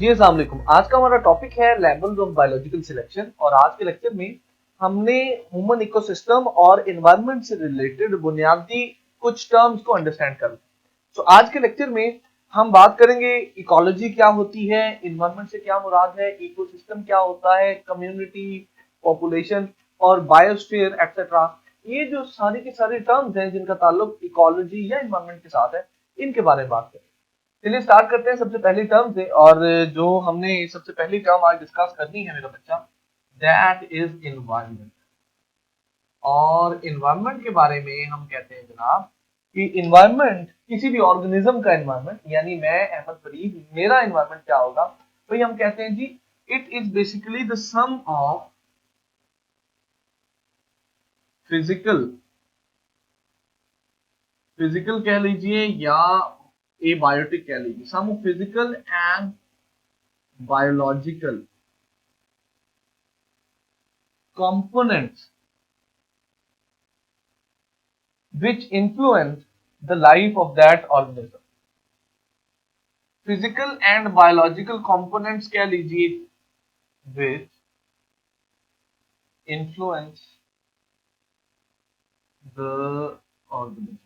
जी अस्सलाम वालेकुम। आज का हमारा टॉपिक है लेवल्स ऑफ बायोलॉजिकल सिलेक्शन और आज के लेक्चर में हमने ह्यूमन इकोसिस्टम और एनवायरनमेंट से रिलेटेड बुनियादी कुछ टर्म्स को अंडरस्टैंड करना। तो आज के लेक्चर में हम बात करेंगे इकोलॉजी क्या होती है, एनवायरनमेंट से क्या मुराद है, इकोसिस्टम क्या होता है, कम्युनिटी, पॉपुलेशन और बायोस्फीयर एक्सेट्रा। ये जो सारी के सारे टर्म्स हैं जिनका ताल्लुक इकोलॉजी या एनवायरनमेंट के साथ है, इनके बारे में बात करें। चलिए स्टार्ट करते हैं सबसे पहली टर्म से। और जो हमने सबसे पहली टर्म आज डिस्कस करनी है मेरा बच्चा, दैट इज इन्वायरमेंट। और इन्वायरमेंट के बारे में हम कहते हैं जनाब कि इन्वायरमेंट किसी भी ऑर्गेनिज्म का इन्वायरमेंट, यानी मैं अहमद फरीद, मेरा इन्वायरमेंट क्या होगा, तो हम कहते हैं जी it is basically the sum of physical physical कह लीजिए या एबायोटिक कह लीजिए, sum of physical and biological components which influence the life of that organism. Physical and biological components कह लीजिए which influence the organism.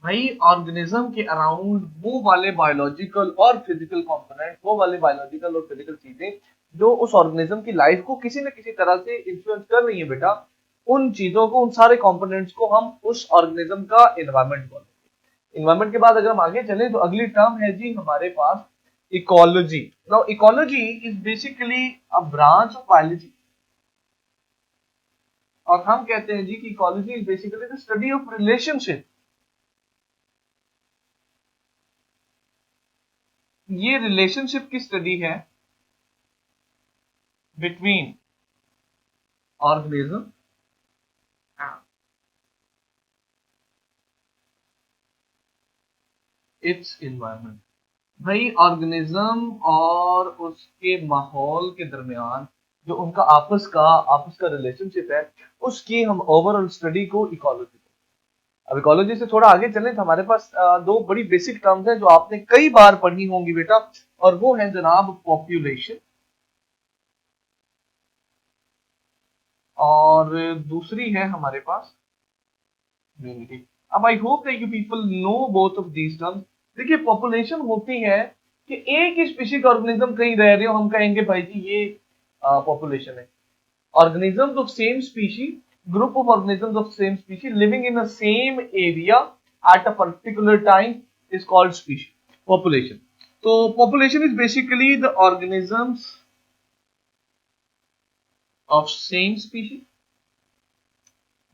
भाई ऑर्गेनिज्म के around वो वाले बायोलॉजिकल और फिजिकल कंपोनेंट, वो वाले बायोलॉजिकल और फिजिकल चीजें जो उस ऑर्गेनिज्म की लाइफ को किसी न किसी तरह से इन्फ्लुएंस कर रही है बेटा, उन चीजों को, उन सारे कंपोनेंट्स को हम उस ऑर्गेनिज्म का एनवायरनमेंट बोलते हैं। एनवायरनमेंट के बाद अगर हम आगे चलें तो अगली टर्म है जी हमारे पास ecology. Now ecology is basically a branch of biology और हम कहते हैं जी कि ecology is basically the study of relationship. ये रिलेशनशिप की स्टडी है बिटवीन ऑर्गेनिज्म इट्स एनवायरनमेंट। भाई ऑर्गेनिज्म और उसके माहौल के दरमियान जो उनका आपस का रिलेशनशिप है, उसकी हम ओवरऑल स्टडी को इकोलॉजी। अब इकोलॉजी से थोड़ा आगे चलें तो हमारे पास दो बड़ी बेसिक टर्म्स हैं जो आपने कई बार पढ़ी होंगी बेटा, और वो है जनाब पॉपुलेशन और दूसरी है हमारे पास कम्युनिटी। अब I hope that you people know both of these terms. देखिए पॉपुलेशन होती है कि एक ही स्पीशीज ऑर्गेनिज्म कहीं रह रहे हो, हम कहेंगे भाई जी ये पॉपुलेशन है। Organisms of same species, group of organisms of same species living in the same area at a particular time is called species, population. So population is basically the organisms of same species.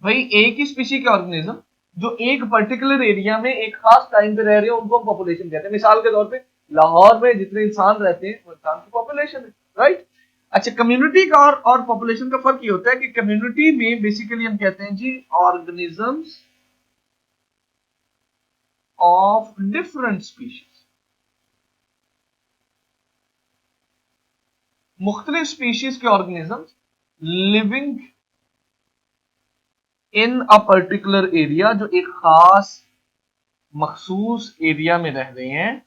भाई एक ही species के organism जो एक particular area में एक खास time पे रह रहे हैं उनको हम पॉपुलेशन कहते हैं। मिसाल के तौर पे लाहौर में जितने इंसान रहते हैं वो इंसान की पॉपुलेशन है, राइट। अच्छा, कम्युनिटी का और पॉपुलेशन का फर्क ये होता है कि कम्युनिटी में बेसिकली हम कहते हैं जी ऑर्गेनिजम्स ऑफ डिफरेंट स्पीशीज, मुख्तलिफ स्पीशीज के organisms living in a particular area, जो एक खास मखसूस एरिया में रह रहे हैं,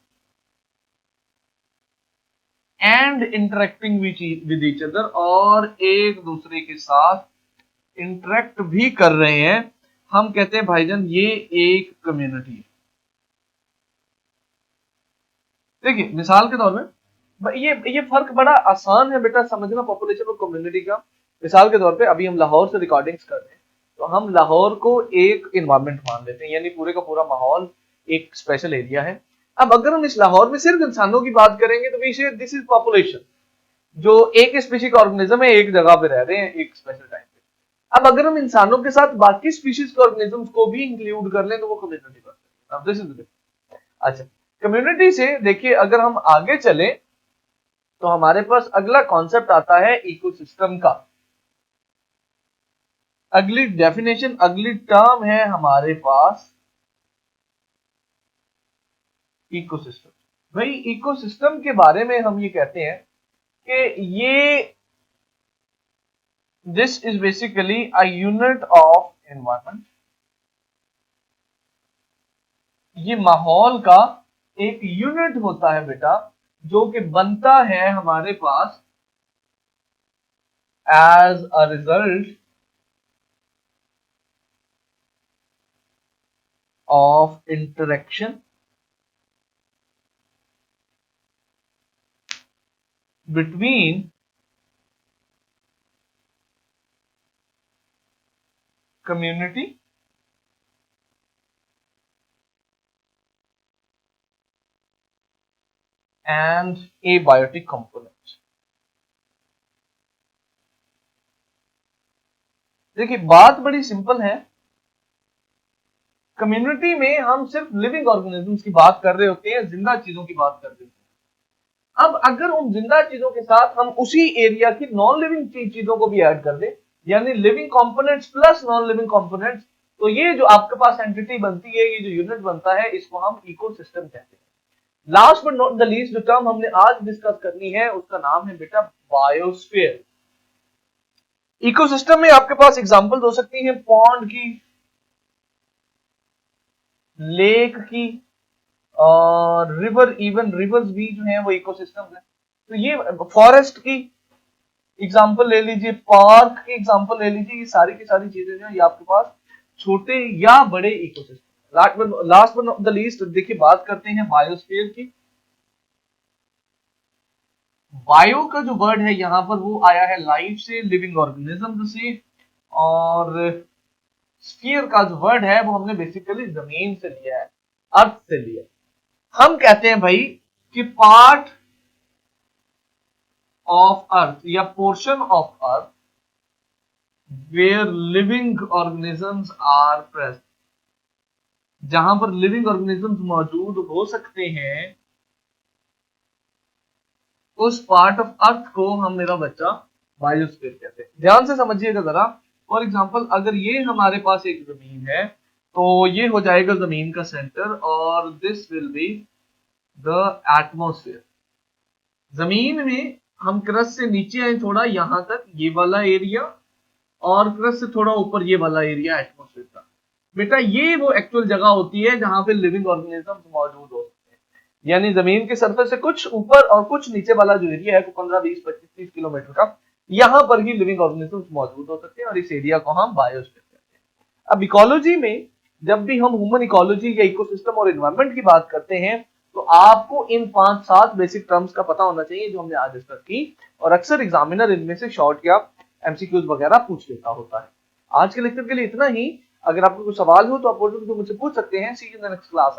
and interacting with each other, और एक दूसरे के साथ इंटरेक्ट भी कर रहे हैं। हम कहते हैं भाईजान ये एक कम्युनिटी है। देखिए मिसाल के तौर में ये फर्क बड़ा आसान है बेटा समझना पॉपुलेशन और कम्युनिटी का। मिसाल के तौर पे अभी हम लाहौर से रिकॉर्डिंग्स कर रहे हैं तो हम लाहौर को एक इन्वायरमेंट मान लेते हैं, यानी पूरे का पूरा माहौल एक स्पेशल एरिया है। अब अगर हम इस लाहौर में सिर्फ इंसानों की बात करेंगे तो वी से दिस इज पॉपुलेशन, जो एक स्पीशीज का ऑर्गेनिज्म है, एक जगह पे रह रहे हैं एक स्पेशल टाइम पे। अब अगर हम इंसानों के साथ बाकी स्पीशीज के ऑर्गेनिजम्स को भी इंक्लूड कर लें तो वो कम्युनिटी बन जाती है। This is. अच्छा, कम्युनिटी से देखिए अगर हम आगे चलें तो हमारे पास अगला कॉन्सेप्ट आता है इकोसिस्टम का। अगली डेफिनेशन, अगली टर्म है हमारे पास इकोसिस्टम। भाई इकोसिस्टम के बारे में हम ये कहते हैं कि ये this is basically a unit of environment. ये माहौल का एक यूनिट होता है बेटा जो कि बनता है हमारे पास as a result of interaction between community and abiotic components। देखिए बात बड़ी सिंपल है, कम्युनिटी में हम सिर्फ लिविंग ऑर्गेनिजम्स की बात कर रहे होते हैं, जिंदा चीजों की बात कर रहे होते हैं। अब अगर उन जिंदा चीजों के साथ हम उसी एरिया की नॉन लिविंग चीजों को भी ऐड कर दें, यानी living components plus non living components, तो ये जो आपके पास एंटिटी बनती है, ये जो यूनिट बनता है, इसको हम इकोसिस्टम कहते हैं। Last but not the least जो टर्म हमने आज डिस्कस करनी है उसका नाम है बेटा बायोस्फीयर। इकोसिस्टम में आपके पास एग्जांपल्स हो सकती हैं पॉन्ड की, लेक की, और रिवर, इवन रिवर्स भी जो है वो इकोसिस्टम है। तो ये फॉरेस्ट की एग्जांपल ले लीजिए, पार्क की एग्जांपल ले लीजिए, ये सारी की सारी चीजें जो है ये आपके पास छोटे या बड़े ecosystem. Last but not the least देखिए बात करते हैं बायोस्फीयर की। बायो का जो वर्ड है यहाँ पर वो आया है लाइफ से, लिविंग ऑर्गेनिज्म से, और स्फीयर का जो वर्ड है वो हमने बेसिकली जमीन से लिया है, अर्थ से लिया है। हम कहते हैं भाई कि पार्ट ऑफ अर्थ या portion of earth where living organisms are present, जहां पर लिविंग ऑर्गेनिजम्स मौजूद हो सकते हैं, उस पार्ट ऑफ अर्थ को हम मेरा बच्चा बायोस्फीयर कहते हैं। ध्यान से समझिएगा जरा। फॉर एग्जांपल अगर ये हमारे पास एक जमीन है तो ये हो जाएगा जमीन का सेंटर, और this will be the atmosphere. जमीन में हम क्रस्ट से नीचे आए थोड़ा, यहां तक ये वाला एरिया, और क्रस्ट से थोड़ा ऊपर ये वाला एरिया एटमोस्फेयर का। बेटा ये वो एक्चुअल जगह होती है जहां पे लिविंग ऑर्गेनिजम्स मौजूद होते हैं, यानी जमीन के सरफेस से कुछ ऊपर और कुछ नीचे वाला जो एरिया है 15 20 25 30 किलोमीटर का, यहां पर ही लिविंग ऑर्गेनिजम्स मौजूद हो सकते हैं, और इस एरिया को हम बायोस्फीयर कहते हैं। अब इकोलॉजी में जब भी हम ह्यूमन इकोलॉजी या इकोसिस्टम और एनवायरनमेंट की बात करते हैं तो आपको इन 5-7 बेसिक टर्म्स का पता होना चाहिए जो हमने आज डिस्कस की, और अक्सर एग्जामिनर इनमें से शॉर्ट या एमसीक्यूज वगैरह पूछ लेता होता है। आज के लेक्चर के लिए इतना ही। अगर आपको कोई सवाल हो तो आप मुझसे पूछ सकते हैं। See you in the next class.